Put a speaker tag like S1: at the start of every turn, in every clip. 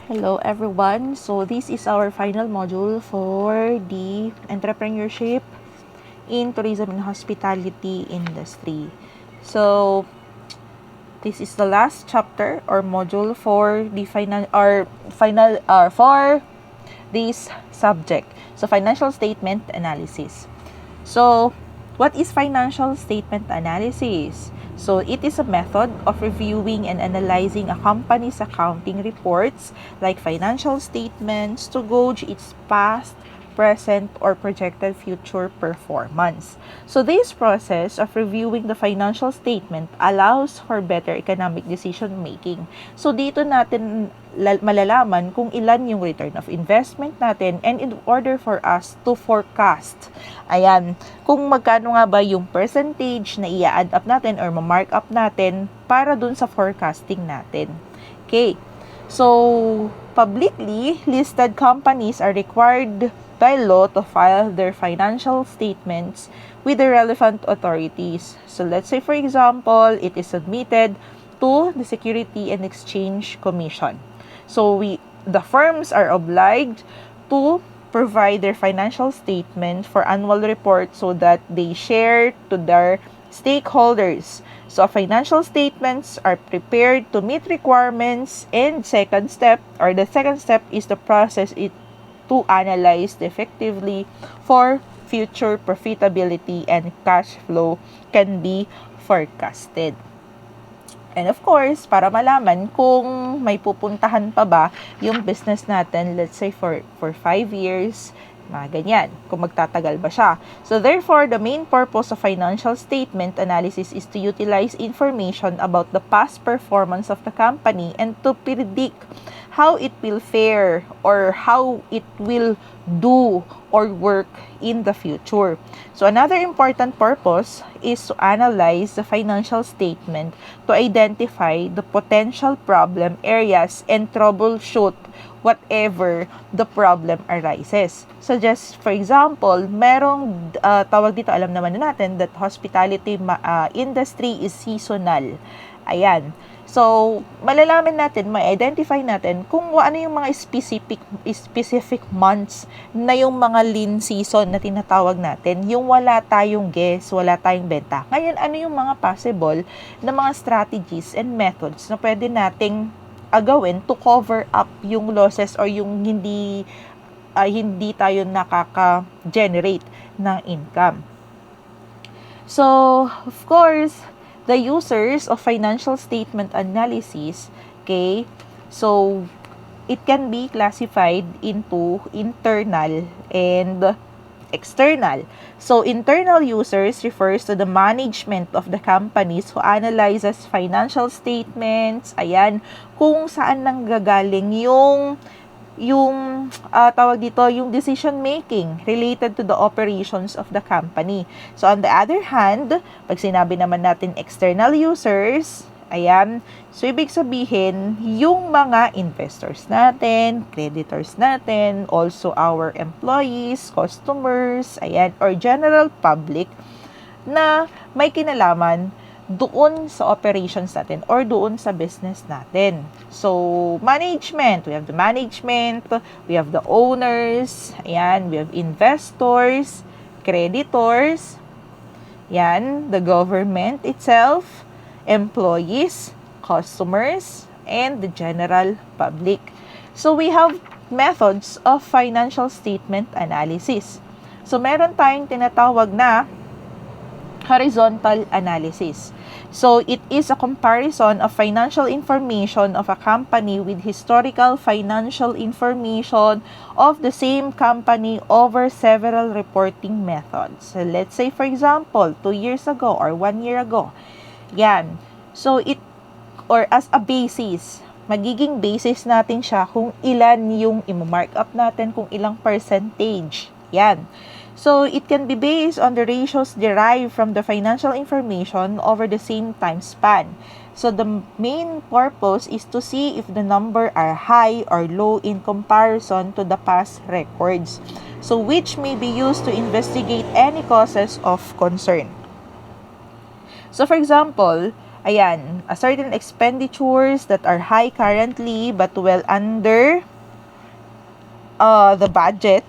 S1: Hello everyone. So this is our final module for the entrepreneurship in tourism and hospitality industry. So this is the last chapter or module for the final for this subject. So financial statement analysis. So what is financial statement analysis? So it is a method of reviewing and analyzing a company's accounting reports like financial statements to gauge its past, present, or projected future performance. So this process of reviewing the financial statement allows for better economic decision making. So dito natin malalaman kung ilan yung return of investment natin and in order for us to forecast. Ayan, kung magkano nga ba yung percentage na i-add up natin or ma-mark up natin para dun sa forecasting natin. Okay, so publicly listed companies are required by law to file their financial statements with the relevant authorities. So let's say for example, it is submitted to the Security and Exchange Commission. So the firms are obliged to provide their financial statement for annual report so that they share to their stakeholders. So financial statements are prepared to meet requirements, and the second step is to process it to analyze effectively for future profitability and cash flow can be forecasted. And of course, para malaman kung may pupuntahan pa ba yung business natin, let's say for 5 years, mga ganyan, kung magtatagal ba siya. So therefore, the main purpose of financial statement analysis is to utilize information about the past performance of the company and to predict how it will fare or how it will do or work in the future. So another important purpose is to analyze the financial statement to identify the potential problem areas and troubleshoot whatever the problem arises. So just for example, merong tawag dito, alam naman natin that hospitality industry is seasonal. Ayan. So, malalaman natin, ma-identify natin kung ano yung mga specific months na yung mga lean season na tinatawag natin, yung wala tayong guest, wala tayong benta. Ngayon, ano yung mga possible na mga strategies and methods na pwede nating gawin to cover up yung losses or yung hindi tayo nakaka-generate ng income. So, of course, the users of financial statement analysis, okay, so it can be classified into internal and external. So internal users refers to the management of the companies who analyzes financial statements, ayan, kung saan nanggagaling yung tawag dito, yung decision making related to the operations of the company. So on the other hand, pag sinabi naman natin external users, ayan, so ibig sabihin yung mga investors natin, creditors natin, also our employees, customers, ayan, or general public na may kinalaman doon sa operations natin or doon sa business natin. So, management, we have the management, we have the owners, ayan, we have investors, creditors, yan, the government itself, employees, customers, and the general public. So, we have methods of financial statement analysis. So, meron tayong tinatawag na horizontal analysis. So, it is a comparison of financial information of a company with historical financial information of the same company over several reporting methods. So, let's say, for example, 2 years ago or 1 year ago. Yan. So, or as a basis, magiging basis natin siya kung ilan yung i-mark up natin, kung ilang percentage. Yan. So, it can be based on the ratios derived from the financial information over the same time span. So, the main purpose is to see if the number are high or low in comparison to the past records. So, which may be used to investigate any causes of concern. So, for example, Ayan, a certain expenditures that are high currently but well under the budget,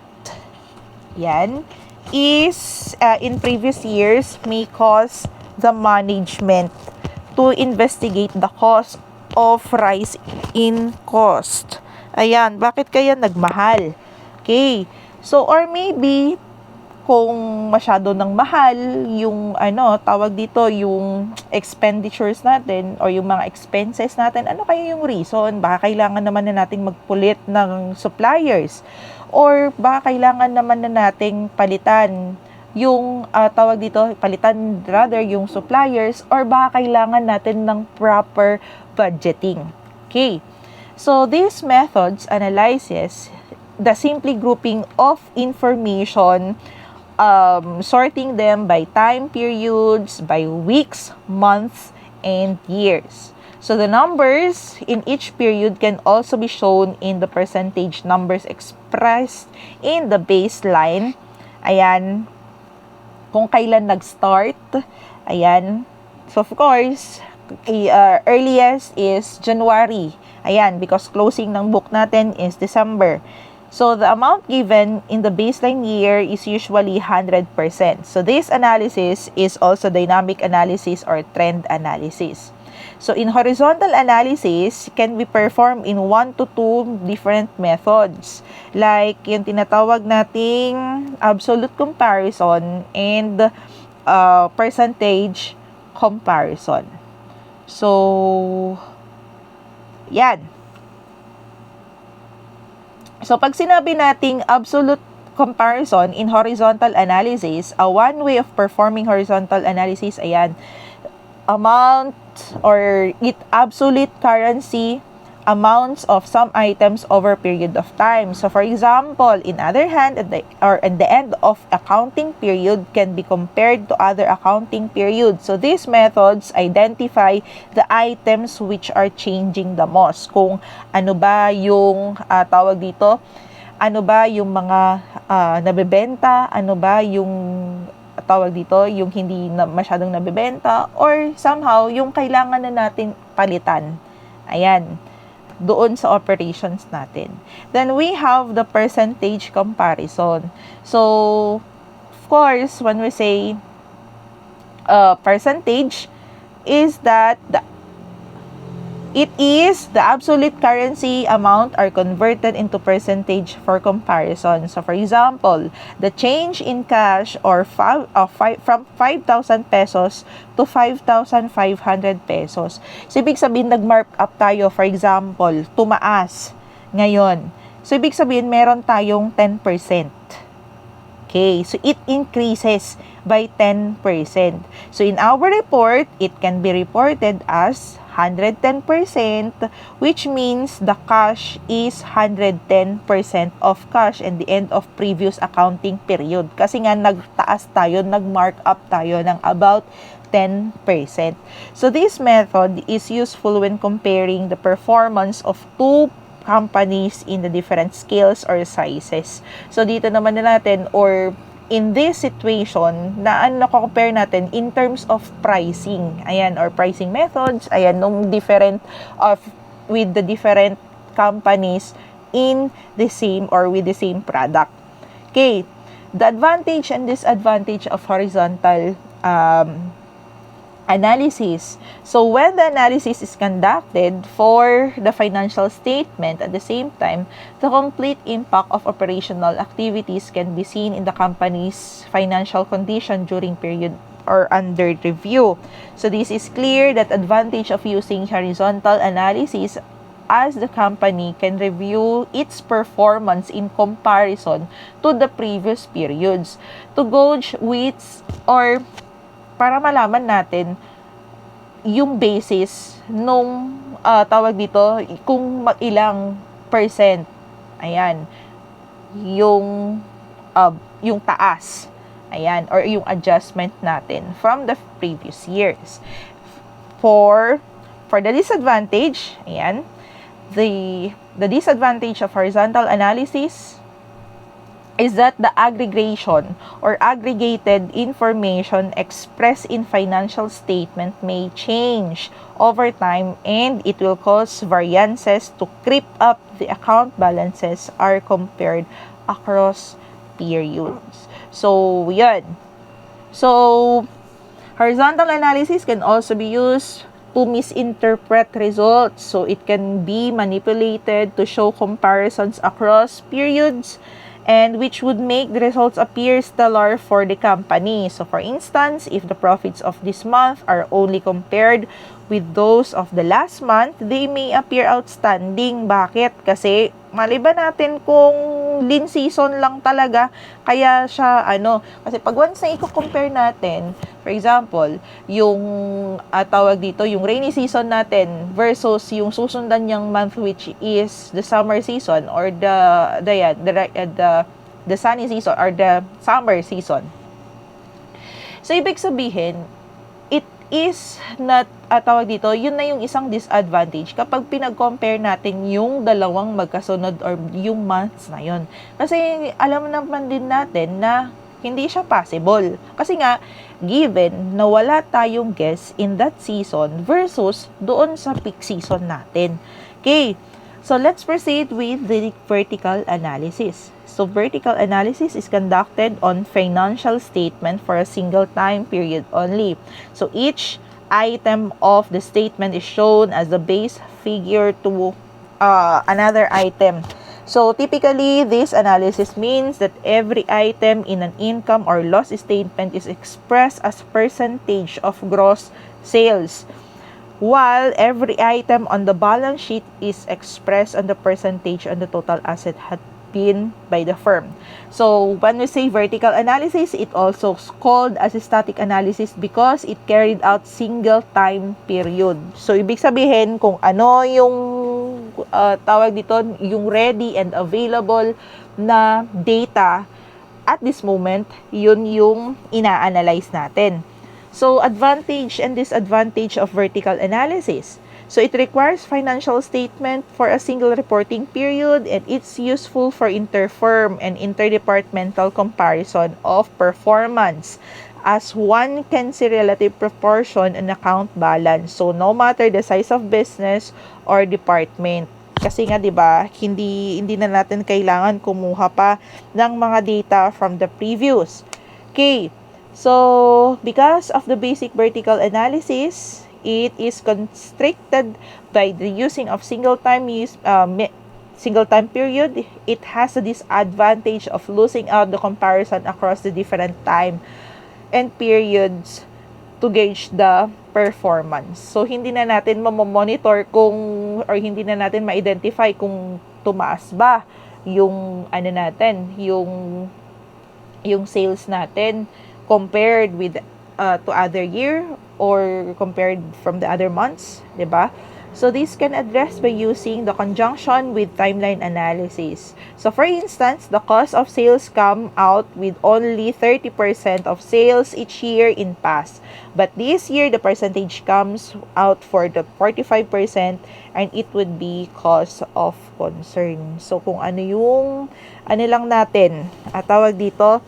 S1: yan, is in previous years may cause the management to investigate the cause of rise in cost. Ayan, bakit kaya nagmahal? Okay, so or maybe kung masyado ng mahal yung tawag dito, yung expenditures natin or yung mga expenses natin, ano kaya yung reason? Baka kailangan naman na nating magpulit ng suppliers or baka kailangan naman na nating palitan yung tawag dito, palitan rather yung suppliers or baka kailangan natin ng proper budgeting. Okay. So these methods analyzes the simply grouping of information, sorting them by time periods, by weeks, months, and years. So the numbers in each period can also be shown in the percentage numbers expressed in the baseline. Ayan, kung kailan nag-start. Ayan. So of course, earliest is January. Ayan, because closing ng book natin is December. So the amount given in the baseline year is usually 100%. So this analysis is also dynamic analysis or trend analysis. So in horizontal analysis, can be performed in 1 to 2 different methods. Like yung tinatawag nating absolute comparison and percentage comparison. So, yan. So, pag sinabi nating absolute comparison in horizontal analysis, one way of performing horizontal analysis, ayan, amount or absolute currency amounts of some items over a period of time. So, for example, in other hand, at the end of accounting period can be compared to other accounting periods. So, these methods identify the items which are changing the most. Kung ano ba yung tawag dito, ano ba yung mga nabebenta, ano ba yung tawag dito, yung hindi na masyadong nabebenta, or somehow yung kailangan na natin palitan. Ayan, doon sa operations natin. Then we have the percentage comparison. So, of course, when we say percentage, is that it is the absolute currency amount are converted into percentage for comparison. So, for example, the change in cash or from 5,000 pesos to 5,500 pesos. So, ibig sabihin, nag-mark up tayo. For example, tumaas ngayon. So, ibig sabihin, meron tayong 10%. Okay, so it increases by 10%. So, in our report, it can be reported as 110%, which means the cash is 110% of cash at the end of previous accounting period. Kasi nga nagtaas tayo, nag-mark up tayo ng about 10%. So this method is useful when comparing the performance of two companies in the different scales or sizes. So dito naman na natin, or in this situation, na compare natin in terms of pricing. Ayan, or pricing methods. Ayan, nung different with the different companies in the same or with the same product. Okay, the advantage and disadvantage of horizontal analysis. So when the analysis is conducted for the financial statement, at the same time, the complete impact of operational activities can be seen in the company's financial condition during period or under review. So this is clear that advantage of using horizontal analysis, as the company can review its performance in comparison to the previous periods to gauge which or para malaman natin yung basis nung tawag dito, kung ilang percent, ayan, yung taas, ayan, or yung adjustment natin from the previous years. For the disadvantage, ayan, the disadvantage of horizontal analysis, is that the aggregation or aggregated information expressed in financial statement may change over time, and it will cause variances to creep up the account balances are compared across periods. So, yun. So, horizontal analysis can also be used to misinterpret results. So, it can be manipulated to show comparisons across periods, and which would make the results appear stellar for the company. So, for instance, if the profits of this month are only compared with those of the last month, they may appear outstanding. Bakit? Kasi maliban natin kung lean season lang talaga, kaya siya kasi pag once na i-compare natin, for example, yung tawag dito, yung rainy season natin versus yung susundan niyang month, which is the summer season or the sunny season or the summer season. So, ibig sabihin, it is not, tawag dito, yun na yung isang disadvantage kapag pinag-compare natin yung dalawang magkasunod or yung months na yun. Kasi alam naman din natin na hindi siya possible. Kasi nga, given na wala tayong guess in that season versus doon sa peak season natin. Okay, so let's proceed with the vertical analysis. So, vertical analysis is conducted on financial statement for a single time period only. So, each item of the statement is shown as the base figure to another item. So, typically, this analysis means that every item in an income or loss statement is expressed as percentage of gross sales, while every item on the balance sheet is expressed on the percentage on the total asset had been by the firm. So, when we say vertical analysis, it also called as a static analysis because it carried out single time period. So, ibig sabihin kung ano yung tawag dito, yung ready and available na data at this moment, yun yung ina-analyze natin. So, advantage and disadvantage of vertical analysis. So, it requires financial statement for a single reporting period, and it's useful for inter-firm and interdepartmental comparison of performance, as one can see relative proportion and account balance. So, no matter the size of business or department. Kasi nga, di ba, hindi na natin kailangan kumuha pa ng mga data from the previous. Okay, so because of the basic vertical analysis, it is constricted by the using of single time period. It has a disadvantage of losing out the comparison across the different time and periods to gauge the performance. So, hindi na natin mamonitor or hindi na natin ma-identify kung tumaas ba yung yung sales natin compared with to other year or compared from the other months, 'di ba? So, this can address by using the conjunction with timeline analysis. So, for instance, the cost of sales come out with only 30% of sales each year in past. But this year, the percentage comes out for the 45% and it would be cause of concern. So, kung lang natin, tawag dito.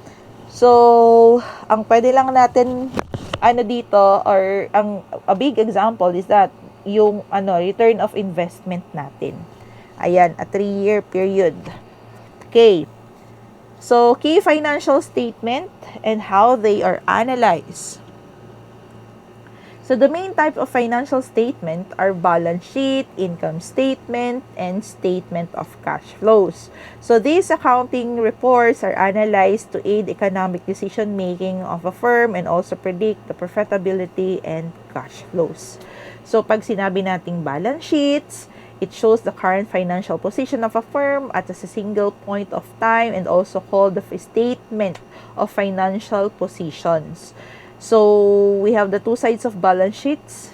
S1: So, ang pwede lang natin, dito, or a big example is that, yung return of investment natin. Ayan, a 3-year period. Okay. So, key financial statement and how they are analyzed. So, the main type of financial statement are balance sheet, income statement, and statement of cash flows. So, these accounting reports are analyzed to aid economic decision-making of a firm and also predict the profitability and cash flows. So, pag sinabi nating balance sheets, it shows the current financial position of a firm at a single point of time and also called the statement of financial positions. So, we have the two sides of balance sheets.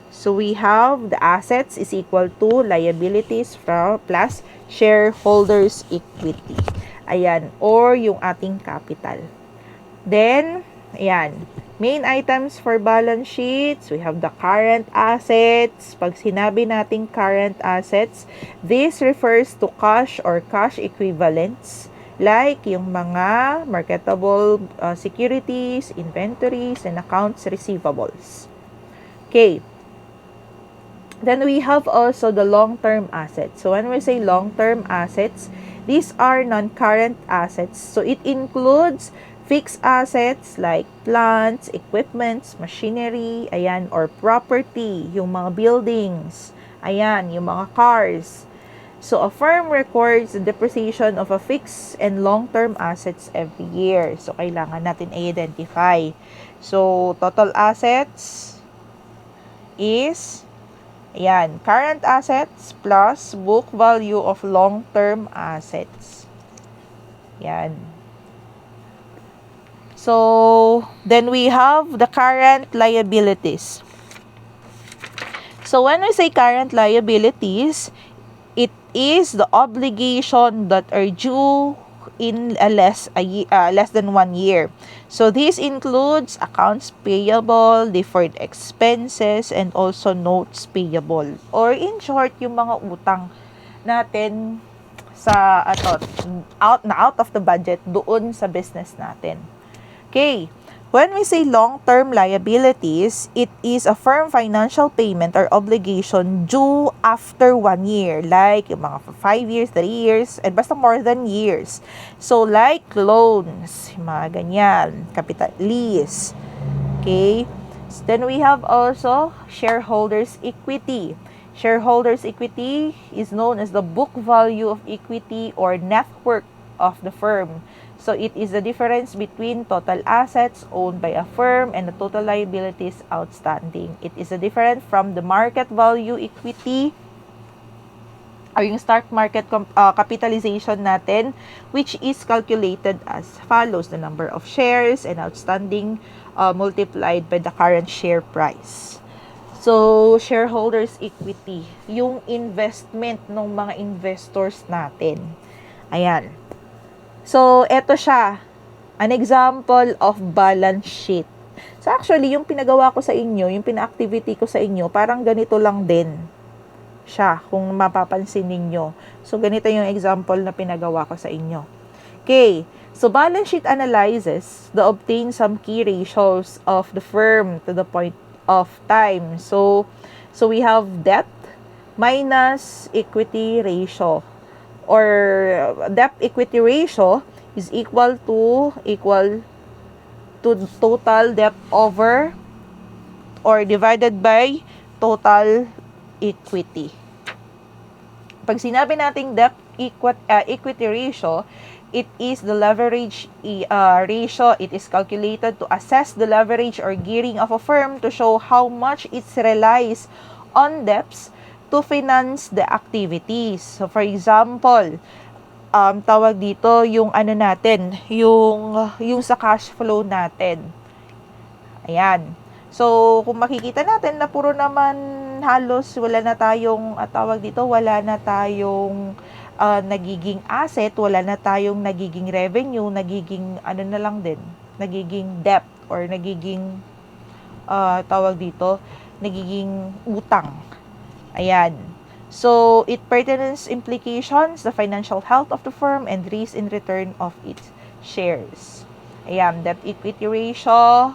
S1: So, we have the assets is equal to liabilities plus shareholders' equity. Ayan, or yung ating capital. Then, ayan, main items for balance sheets, we have the current assets. Pag sinabi nating current assets, this refers to cash or cash equivalents like yung mga marketable securities, inventories, and accounts receivables. Okay. Then we have also the long-term assets. So when we say long-term assets, these are non-current assets. So it includes fixed assets like plants, equipments, machinery, ayan, or property, yung mga buildings, ayan, yung mga cars. So a firm records the depreciation of a fixed and long-term assets every year. So kailangan natin i-identify. So total assets is, ayan, current assets plus book value of long-term assets. Yan. So, then we have the current liabilities. So, when we say current liabilities, it is the obligation that are due in less than 1 year. So this includes accounts payable, deferred expenses, and also notes payable. Or in short, yung mga utang natin sa out of the budget doon sa business natin. Okay. When we say long-term liabilities, it is a firm financial payment or obligation due after 1 year. Like, yung mga 5 years, 3 years, and basta more than years. So, like loans, mga ganyan, capital lease. Okay? So, then we have also shareholders' equity. Shareholders' equity is known as the book value of equity or net worth of the firm. So, it is the difference between total assets owned by a firm and the total liabilities outstanding. It is the difference from the market value equity or yung stock market capitalization natin, which is calculated as follows: the number of shares and outstanding multiplied by the current share price. So, shareholders' equity, yung investment ng mga investors natin. Ayan. So, eto siya. An example of balance sheet. So, actually, yung pinagawa ko sa inyo, yung pina-activity ko sa inyo, parang ganito lang din siya, kung mapapansin ninyo. So, ganito yung example na pinagawa ko sa inyo. Okay. So, balance sheet analyzes the obtain some key ratios of the firm to the point of time. So we have debt minus equity ratio, or debt equity ratio is equal to total debt over or divided by total equity. Pag sinabi nating debt equity ratio, it is the leverage ratio. It is calculated to assess the leverage or gearing of a firm to show how much it relies on debts to finance the activities. So, for example, tawag dito yung ano natin, yung sa cash flow natin. Ayan. So, kung makikita natin na puro naman halos wala na tayong nagiging asset, wala na tayong nagiging revenue, nagiging ano na lang din, nagiging debt or nagiging nagiging utang. Ayan. So, it pertains implications, the financial health of the firm and risk in return of its shares. Ayan, debt equity ratio.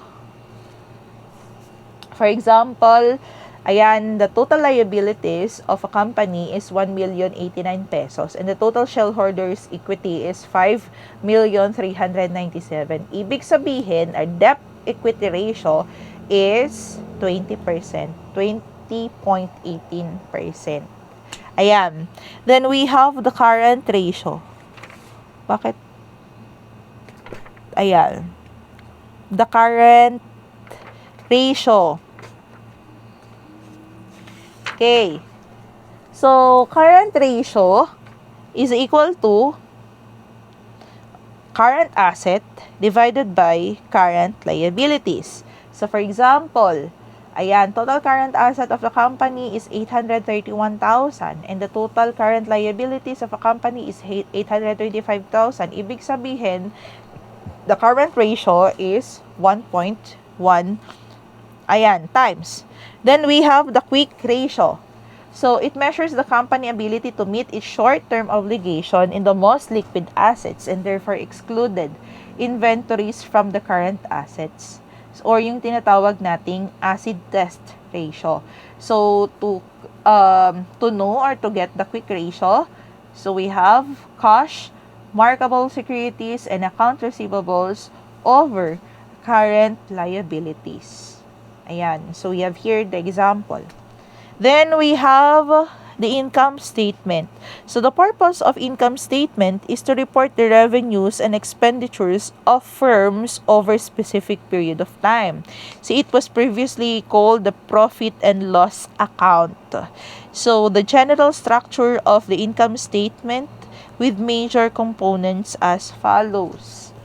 S1: For example, ayan, the total liabilities of a company is 1,089,000 pesos and the total shareholders equity is 5,397,000. Ibig sabihin, our debt equity ratio is 20%, 20.18%. Ayan. Then we have the current ratio. Bakit? Ayan. The current ratio. Okay. So, current ratio is equal to current asset divided by current liabilities. So, for example, ayan, total current asset of the company is 831,000 and the total current liabilities of a company is 825,000. Ibig sabihin, the current ratio is 1.1, ayan, times. Then we have the quick ratio. So, it measures the company ability to meet its short-term obligation in the most liquid assets and therefore excluded inventories from the current assets, or yung tinatawag nating acid test ratio. So, to know or to get the quick ratio, so we have cash, marketable securities, and account receivables over current liabilities. Ayan. So, we have here the example. Then we have the income statement. So the purpose of income statement is to report the revenues and expenditures of firms over a specific period of time. So it was previously called the profit and loss account. So the general structure of the income statement with major components as follows.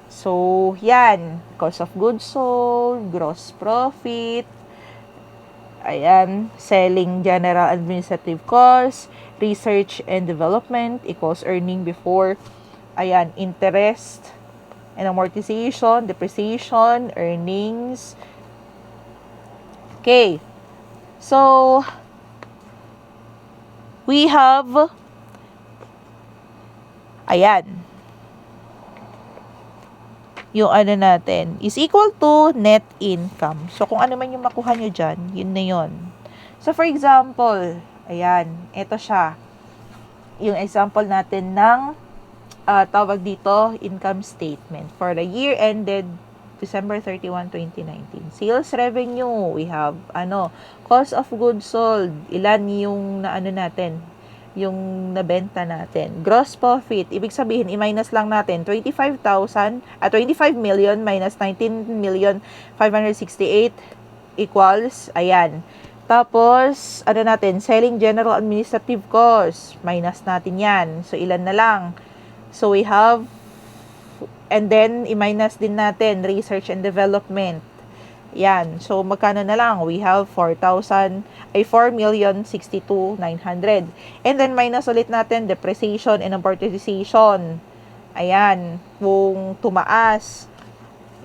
S1: So yan, cost of goods sold, gross profit, ayan, selling general administrative costs, research and development equals earning before, ayan, interest and amortization, depreciation, earnings. Okay. So, we have, ayan, yung ano natin, is equal to net income. So, kung ano man yung makuha nyo dyan, yun na yun. So, for example, ayan, ito siya. Yung example natin ng tawag dito, income statement for the year ended December 31, 2019. Sales revenue, we have, cost of goods sold, ilan yung natin, yung nabenta natin. Gross profit, ibig sabihin, i-minus lang natin, 25 million minus 19,568 equals, ayan. Tapos, natin, selling general administrative costs, minus natin yan. So, ilan na lang? So, we have, and then, i-minus din natin, research and development. Yan. So, magkano na lang? We have 4,062,900. And then, minus ulit natin depreciation and amortization. Ayan. Kung tumaas.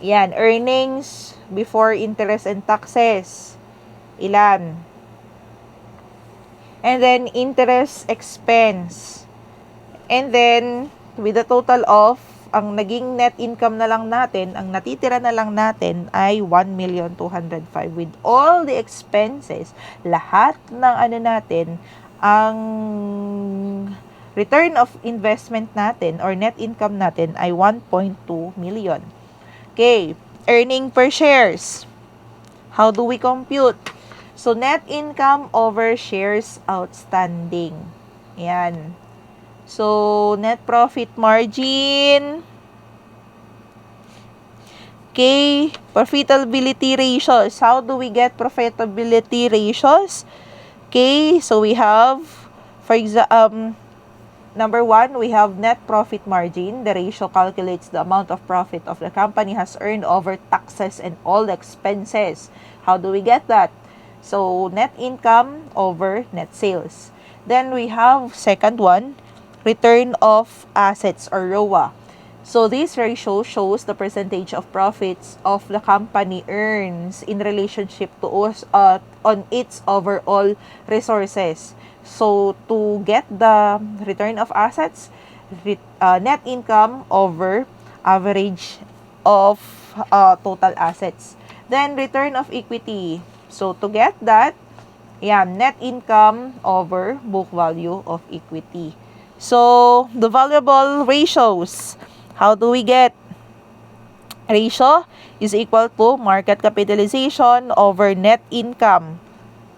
S1: Yan. Earnings before interest and taxes. Ilan? And then, interest expense. And then, with the total of ang naging net income na lang natin, ang natitira na lang natin ay 1,205,000 with all the expenses. Lahat ng natin, ang return of investment natin or net income natin ay 1.2 million. Okay, earning per shares. How do we compute? So, net income over shares outstanding. Yan. So, net profit margin. Okay, profitability ratios. How do we get profitability ratios? Okay, so we have, for example, number 1, we have net profit margin. The ratio calculates the amount of profit of the company has earned over taxes and all expenses. How do we get that? So, net income over net sales. Then we have second one, return of assets or ROA. So this ratio shows the percentage of profits of the company earns in relationship to on its overall resources. So to get the return of assets, net income over average of total assets. Then return of equity. So to get that, net income over book value of equity. So, the valuable ratios. How do we get? Ratio is equal to market capitalization over net income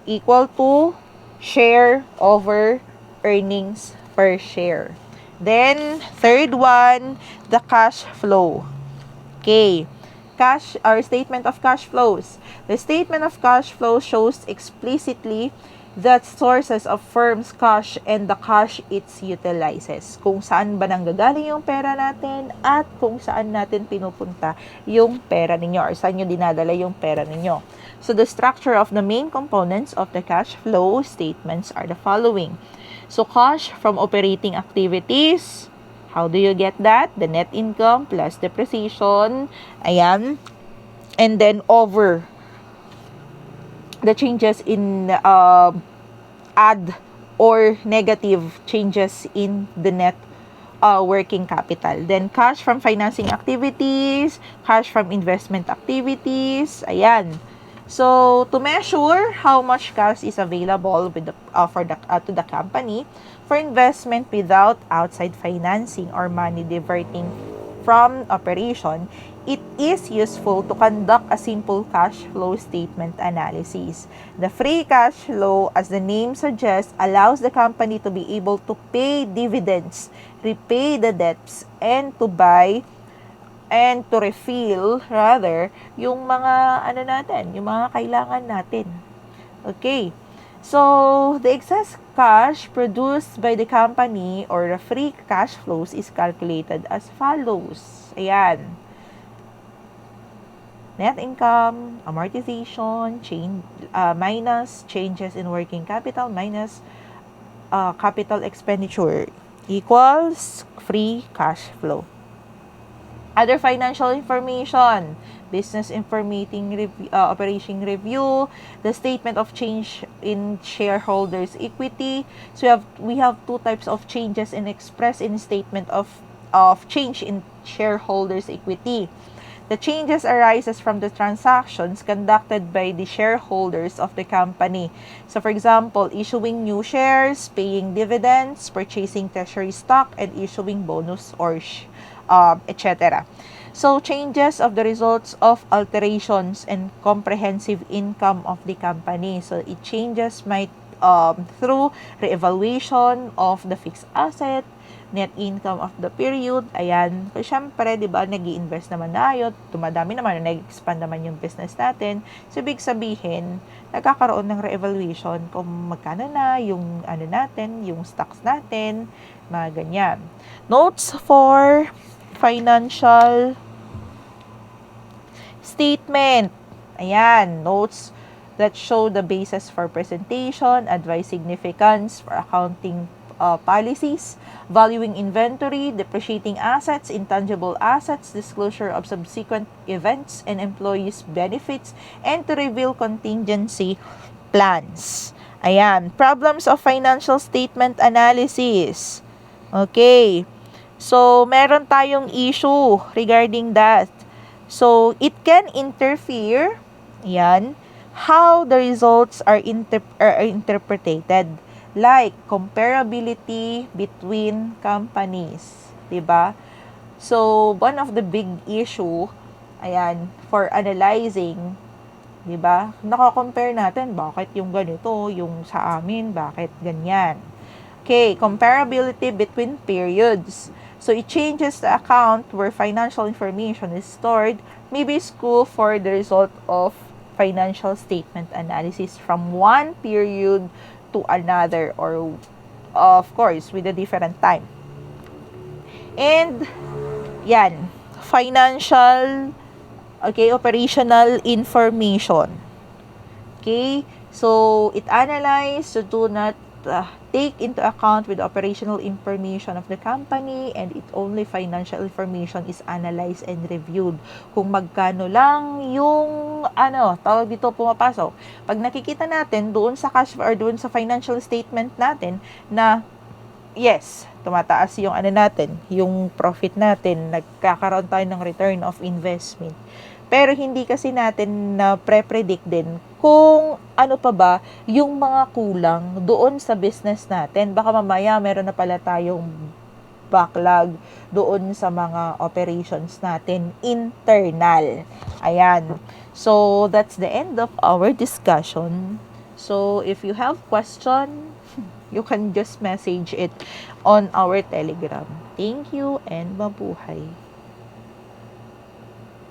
S1: equal to share over earnings per share. Then, third one, the cash flow. Okay. Cash or statement of cash flows. The statement of cash flow shows explicitly the sources of firm's cash and the cash it utilizes. Kung saan ba nanggagaling yung pera natin at kung saan natin pinupunta yung pera ninyo or saan nyo dinadala yung pera ninyo. So, the structure of the main components of the cash flow statements are the following. So, cash from operating activities. How do you get that? The net income plus depreciation. Ayan. And then over the changes in add or negative changes in the net working capital. Then, cash from financing activities, cash from investment activities, ayan. So, to measure how much cash is available with to the company for investment without outside financing or money diverting from operation, it is useful to conduct a simple cash flow statement analysis. The free cash flow, as the name suggests, allows the company to be able to pay dividends, repay the debts, and to buy and to refill rather yung mga yung mga kailangan natin. Okay. So, the excess cash produced by the company or the free cash flows is calculated as follows. Ayan. Net income, amortization, minus changes in working capital minus capital expenditure equals free cash flow. Other financial information, business operation review, the statement of change in shareholders' equity. So we have two types of changes expressed in statement of change in shareholders' equity. The changes arises from the transactions conducted by the shareholders of the company. So for example, issuing new shares, paying dividends, purchasing treasury stock, and issuing bonus or etc. So changes of the results of alterations and comprehensive income of the company. So it changes might through reevaluation of the fixed asset, net income of the period. Ayan. Kasi syempre, di ba, nag-i-invest naman tayo, tumadami naman, nag-expand naman yung business natin. So, ibig sabihin, nagkakaroon ng re-evaluation kung magkano na yung natin, yung stocks natin, mga ganyan. Notes for financial statement. Ayan. Notes that show the basis for presentation, advise significance for accounting policies, valuing inventory, depreciating assets, intangible assets, disclosure of subsequent events and employees' benefits, and to reveal contingency plans. Ayan. Problems of financial statement analysis. Okay. So, meron tayong issue regarding that. So, it can interfere, yan, how the results are interpreted. Like, comparability between companies. Diba? So, one of the big issue, ayan, for analyzing, diba? Nakakompare natin, bakit yung ganito, yung sa amin, bakit ganyan. Okay, comparability between periods. So, it changes the account where financial information is stored, maybe school for the result of financial statement analysis from one period to another, or of course with a different time. And yan, financial, okay, operational information. Okay, so it analyzes, so do not take into account with the operational information of the company, and it only financial information is analyzed and reviewed. Kung magkano lang yung tawag dito pumapasok. Pag nakikita natin doon sa cash or doon sa financial statement natin na yes, tumataas yung natin, yung profit natin, nagkakaroon tayo ng return of investment. Pero hindi kasi natin na pre-predict din kung ano pa ba yung mga kulang doon sa business natin. Baka mamaya meron na pala tayong backlog doon sa mga operations natin internal. Ayan. So, that's the end of our discussion. So, if you have question, you can just message it on our Telegram. Thank you and mabuhay.